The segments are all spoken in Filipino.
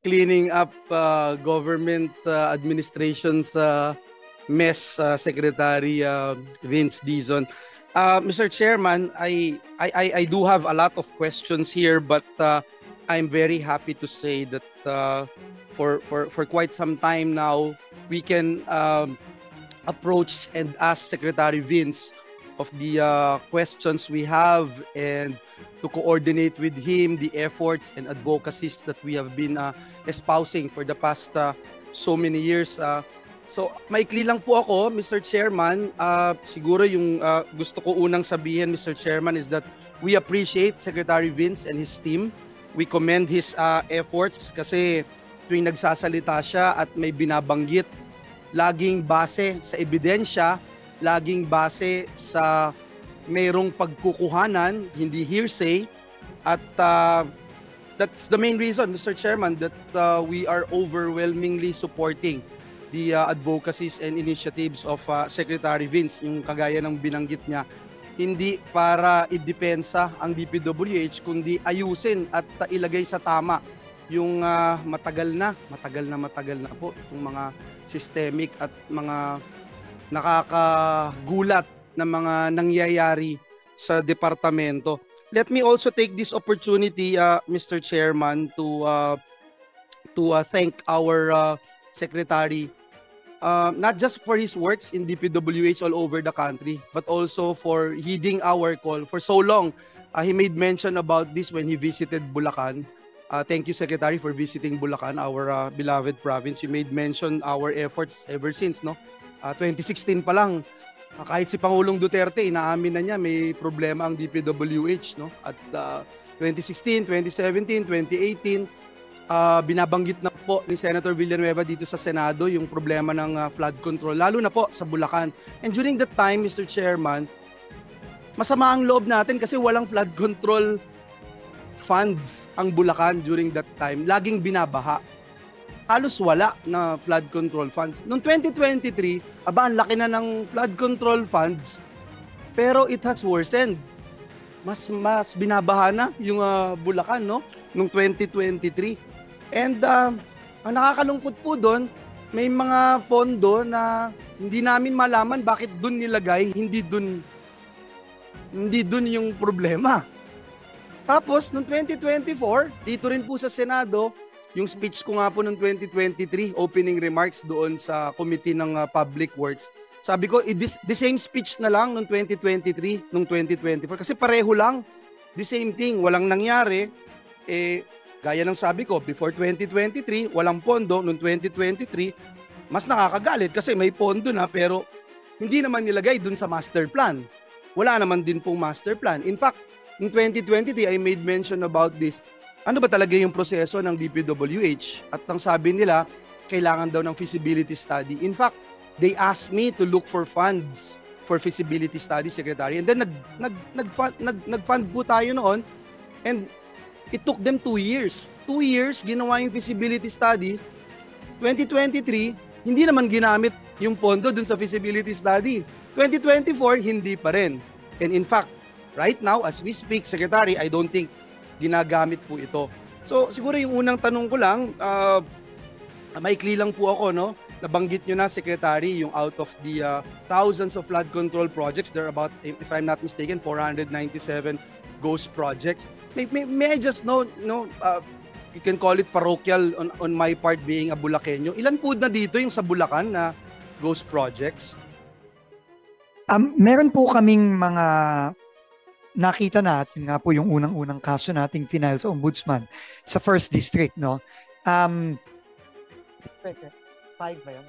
cleaning up government administration's mess, Secretary Vince Dizon. Mr. Chairman, I do have a lot of questions here, but I'm very happy to say that for quite some time now, we can approach and ask Secretary Vince of the questions we have and to coordinate with him the efforts and advocacies that we have been espousing for the past so many years. So maikli lang po ako, Mr. Chairman. Siguro yung gusto ko unang sabihin, Mr. Chairman, is that we appreciate Secretary Vince and his team. We commend his efforts kasi tuwing nagsasalita siya at may binabanggit, laging base sa ebidensya, laging base sa mayroong pagkukuhanan, hindi hearsay. At that's the main reason, Mr. Chairman, that we are overwhelmingly supporting the advocacies and initiatives of Secretary Vince, yung kagaya ng binanggit niya, hindi para idepensa ang DPWH, kundi ayusin at ilagay sa tama yung matagal na po itong mga systemic at mga nakakagulat na mga nangyayari sa departamento. Let me also take this opportunity, Mr. Chairman, to thank our Secretary, not just for his works in DPWH all over the country, but also for heeding our call for so long. He made mention about this when he visited Bulacan. Thank you, Secretary, for visiting Bulacan, our beloved province. You made mention our efforts ever since, no? 2016 pa lang, kahit si Pangulong Duterte, inaamin na niya may problema ang DPWH, no? At 2016, 2017, 2018, binabanggit na po ni Senator Villanueva dito sa Senado yung problema ng flood control, lalo na po sa Bulacan. And during that time, Mr. Chairman, masama ang loob natin kasi walang flood control funds ang Bulacan during that time. Laging binabaha. Halos wala na flood control funds. Noong 2023, ang laki na ng flood control funds, pero it has worsened. Mas binabaha na yung Bulacan, no? Noong 2023. And ang nakakalungkot po doon, may mga pondo na hindi namin malaman bakit doon nilagay, hindi doon yung problema. Tapos, noong 2024, dito rin po sa Senado, yung speech ko nga po noong 2023, opening remarks doon sa Committee ng Public Works, sabi ko, the same speech na lang noong 2023, noong 2024. Kasi pareho lang, the same thing, walang nangyari. Gaya ng sabi ko, before 2023, walang pondo. Noong 2023, mas nakakagalit kasi may pondo na pero hindi naman nilagay doon sa master plan. Wala naman din pong master plan. In fact, in 2023, I made mention about this. Ano ba talaga yung proseso ng DPWH? At ang sabi nila, kailangan daw ng feasibility study. In fact, they asked me to look for funds for feasibility study, Secretary. And then nag-fund po tayo noon. And it took them 2 years. 2 years, ginawa yung feasibility study. 2023, hindi naman ginamit yung pondo dun sa feasibility study. 2024, hindi pa rin. And in fact, right now, as we speak, Secretary, I don't think ginagamit po ito. So, siguro yung unang tanong ko lang, maikli lang po ako, no? Nabanggit nyo na, Secretary, yung out of the thousands of flood control projects, there are about, if I'm not mistaken, 497 ghost projects. May I just know, you can call it parochial on my part being a Bulakenyo. Ilan po na dito yung sa Bulacan na ghost projects? Meron po kaming mga nakita natin nga po yung unang-unang kaso nating final sa Ombudsman sa First District, no? 5 ba yun?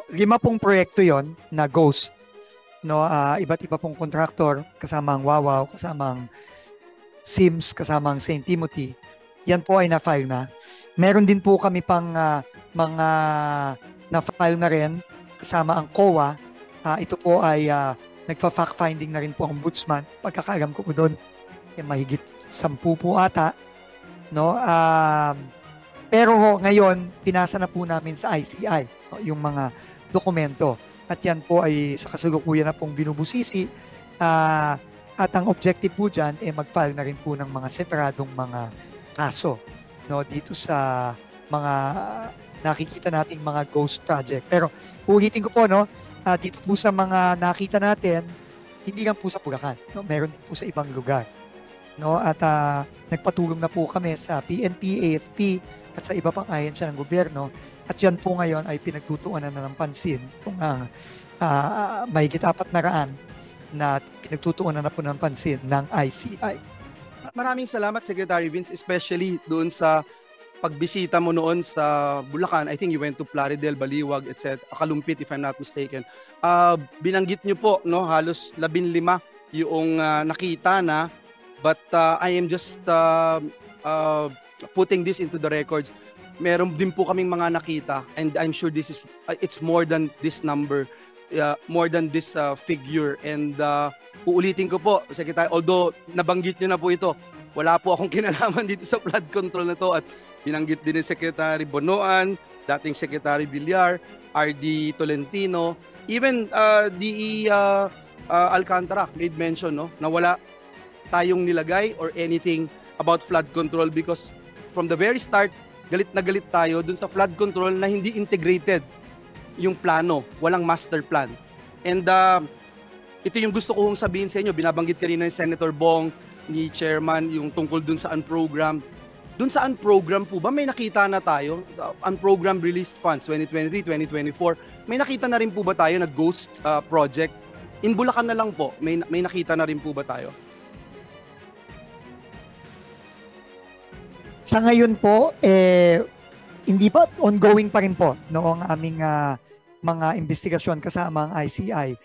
5 pong proyekto yon na ghost, no? Iba't iba pong kontraktor, kasama ang Wawaw, kasama ang Sims, kasama ang St. Timothy. Yan po ay na-file na. Meron din po kami pang mga na-file na rin kasama ang COA. Ito po ay nagfa-fact-finding na rin po ang Ombudsman. Pagkakaalam ko po doon, mahigit 10 po ata. No? Pero ngayon, pinasa na po namin sa ICI yung mga dokumento. At yan po ay sa kasalukuyan na pong binubusisi. At ang objective po dyan ay mag-file na rin po ng mga separadong mga kaso. no, dito sa mga nakikita nating mga ghost project. Pero ulitin ko po, no, dito po sa mga nakita natin, hindi lang po sa Bulacan, no, meron din po sa ibang lugar, no, at nagpatulong na po kami sa PNP, AFP at sa iba pang ahensya ng gobyerno, at yan po ngayon ay pinagtutuunan na ng pansin itong mahigit 400 na pinagtutuunan na po ng pansin ng ICI. Maraming salamat, Secretary Vince, especially doon sa pagbisita mo noon sa Bulacan. I think you went to Plaridel, Baliwag, etc. Kalumpit, if I'm not mistaken. Binanggit niyo po, no, halos 15 yung nakita na, but I am just putting this into the records. Meron din po kaming mga nakita, and I'm sure this is it's more than this number, more than this figure. And uulitin ko po, Secretary, although nabanggit niyo na po ito, wala po akong kinalaman dito sa flood control na to, at binanggit din ni Secretary Bonoan, dating Secretary Villar, RD Tolentino, even DE Alcantara made mention, no, na wala tayong nilagay or anything about flood control, because from the very start, galit na galit tayo dun sa flood control na hindi integrated yung plano, walang master plan. And ito yung gusto kong sabihin sa inyo, binabanggit kanina ni Senator Bong, ni Chairman, yung tungkol dun sa unprogram. Dun sa unprogram po ba, may nakita na tayo, unprogram released funds 2023, 2024, may nakita na rin po ba tayo na ghost project? In Bulacan na lang po, may nakita na rin po ba tayo? Sa ngayon po, hindi pa, ongoing pa rin po noong aming mga investigasyon kasama ang ICI.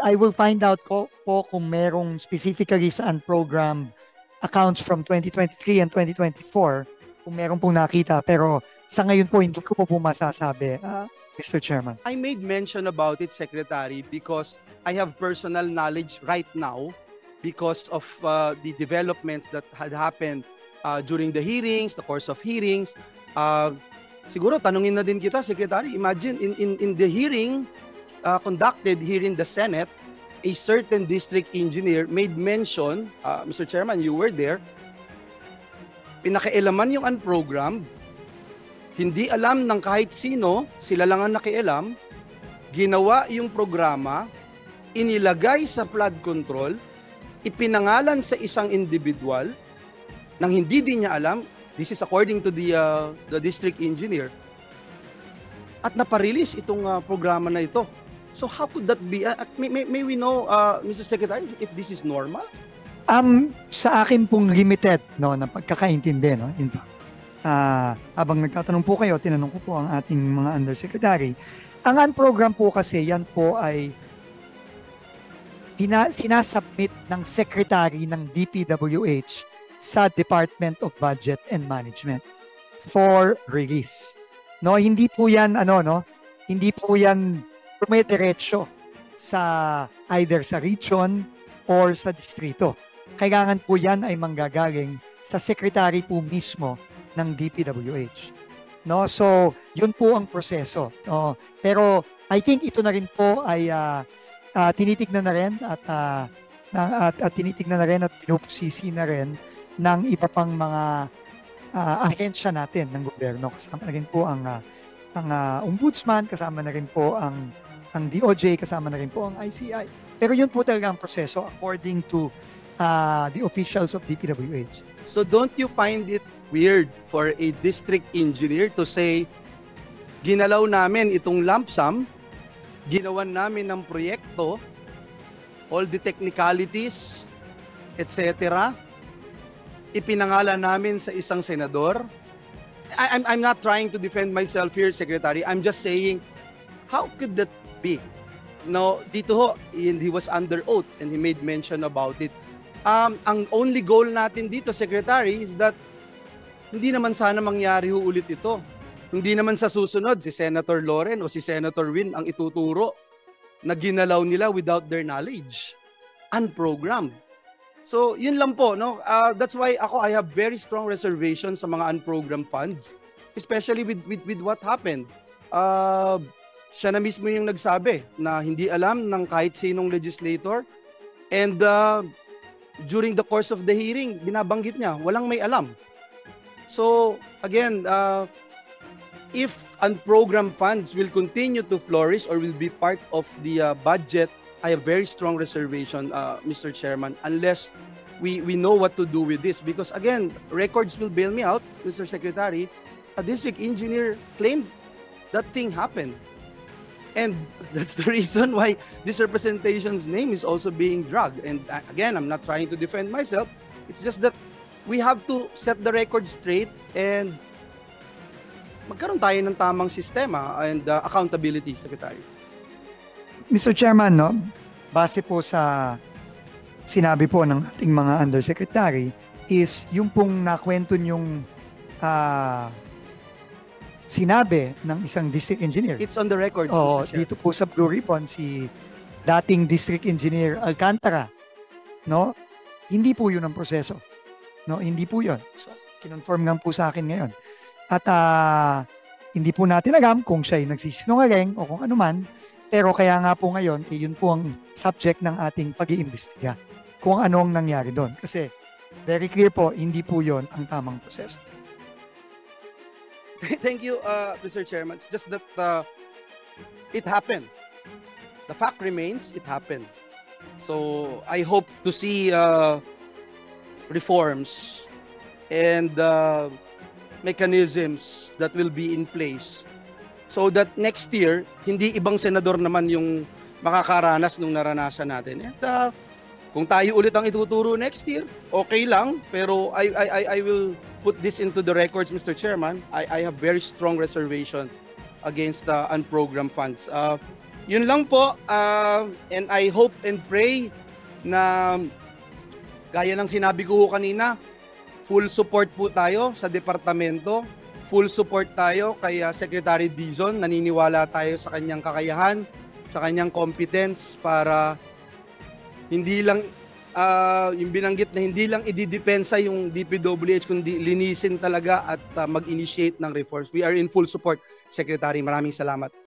I will find out po kung merong specifically sa unprogrammed accounts from 2023 and 2024, kung meron pong nakita. Pero sa ngayon po, hindi ko po masasabi, Mr. Chairman. I made mention about it, Secretary, because I have personal knowledge right now because of the developments that had happened during the hearings, the course of hearings. Siguro tanungin na din kita, Secretary. Imagine in the hearing conducted here in the Senate, a certain district engineer made mention, Mr. Chairman, you were there, pinakailaman yung unprogrammed, hindi alam ng kahit sino, sila lang ang nakialam, ginawa yung programa, inilagay sa flood control, ipinangalan sa isang individual, nang hindi din niya alam. This is according to the district engineer. At naparelease itong programa na ito. So how could that be? May we know, Mr. Secretary, if this is normal? Sa akin pong limited, no, na pagkakaintindi, no, in fact, habang nagtatanong po kayo, tinanong ko po ang ating mga undersecretary. Ang unprogram po kasi, yan po ay sinasubmit ng secretary ng DPWH sa Department of Budget and Management for release. No, hindi po yan hindi po yan dumediretso sa either sa region or sa distrito. Kailangan po yan ay manggagaling sa secretary po mismo ng DPWH. No, so yun po ang proseso. No, pero I think ito na rin po ay tinitignan na rin at tinitignan na rin at pinupusisi na rin ng iba pang mga ahensya natin ng gobyerno. Kasama na rin po ang ombudsman, kasama na rin po ang DOJ, kasama na rin po ang ICI. Pero yun po talaga ang proseso according to the officials of DPWH. So don't you find it weird for a district engineer to say, ginalaw namin itong lump sum, ginawan namin ng proyekto, all the technicalities, etc., ipinangalan namin sa isang senador? I'm not trying to defend myself here, Secretary. I'm just saying, how could that be? No, dito ho, he was under oath and he made mention about it. Ang only goal natin dito, Secretary, is that hindi naman sana mangyari ho ulit ito. Hindi naman sa susunod si Senator Loren o si Senator Win ang ituturo na ginalaw nila without their knowledge. Unprogrammed. So, yun lang po, no? That's why I have very strong reservations sa mga unprogrammed funds, especially with what happened. Siya na mismo yung nagsabi na hindi alam ng kahit sinong legislator, and during the course of the hearing, binabanggit niya, walang may alam. So again, if unprogrammed funds will continue to flourish or will be part of the budget, I have very strong reservation, Mr. Chairman, unless we know what to do with this. Because again, records will bail me out, Mr. Secretary. A district engineer claimed that thing happened. And that's the reason why this representation's name is also being dragged. And again, I'm not trying to defend myself. It's just that we have to set the record straight and magkaroon tayo ng tamang sistema and accountability, Secretary. Mr. Chairman, no, base po sa sinabi po ng ating mga undersecretary is yung pong nakwento yung sinabi ng isang district engineer. It's on the record, Oo, Mr. Chair. dito po sa Blue Ribbon, si dating district engineer Alcantara, no? Hindi po yun ang proseso. No, hindi po yun. So, kinonfirm nga po sa akin ngayon. At hindi po natin alam kung siya ay nagsisinungaling o kung ano man, pero kaya nga po ngayon, yun po ang subject ng ating pag-iimbestiga. Kung ano ang nangyari doon. Kasi very clear po, hindi po yun ang tamang proseso. Thank you, Mr. Chairman. It's just that it happened. The fact remains, it happened. So I hope to see reforms and mechanisms that will be in place so that next year, hindi ibang senador naman yung makakaranas nung naranasan natin. At kung tayo ulit ang ituturo next year, okay lang. Pero I will put this into the records, Mr. Chairman. I have very strong reservation against unprogrammed funds. Yun lang po. And I hope and pray na gaya ng sinabi ko kanina, full support po tayo sa departamento. Full support tayo kay Secretary Dizon. Naniniwala tayo sa kanyang kakayahan, sa kanyang competence para hindi lang yung binanggit na hindi lang ididepensa yung DPWH kundi linisin talaga at mag-initiate ng reforms. We are in full support, Secretary. Maraming salamat.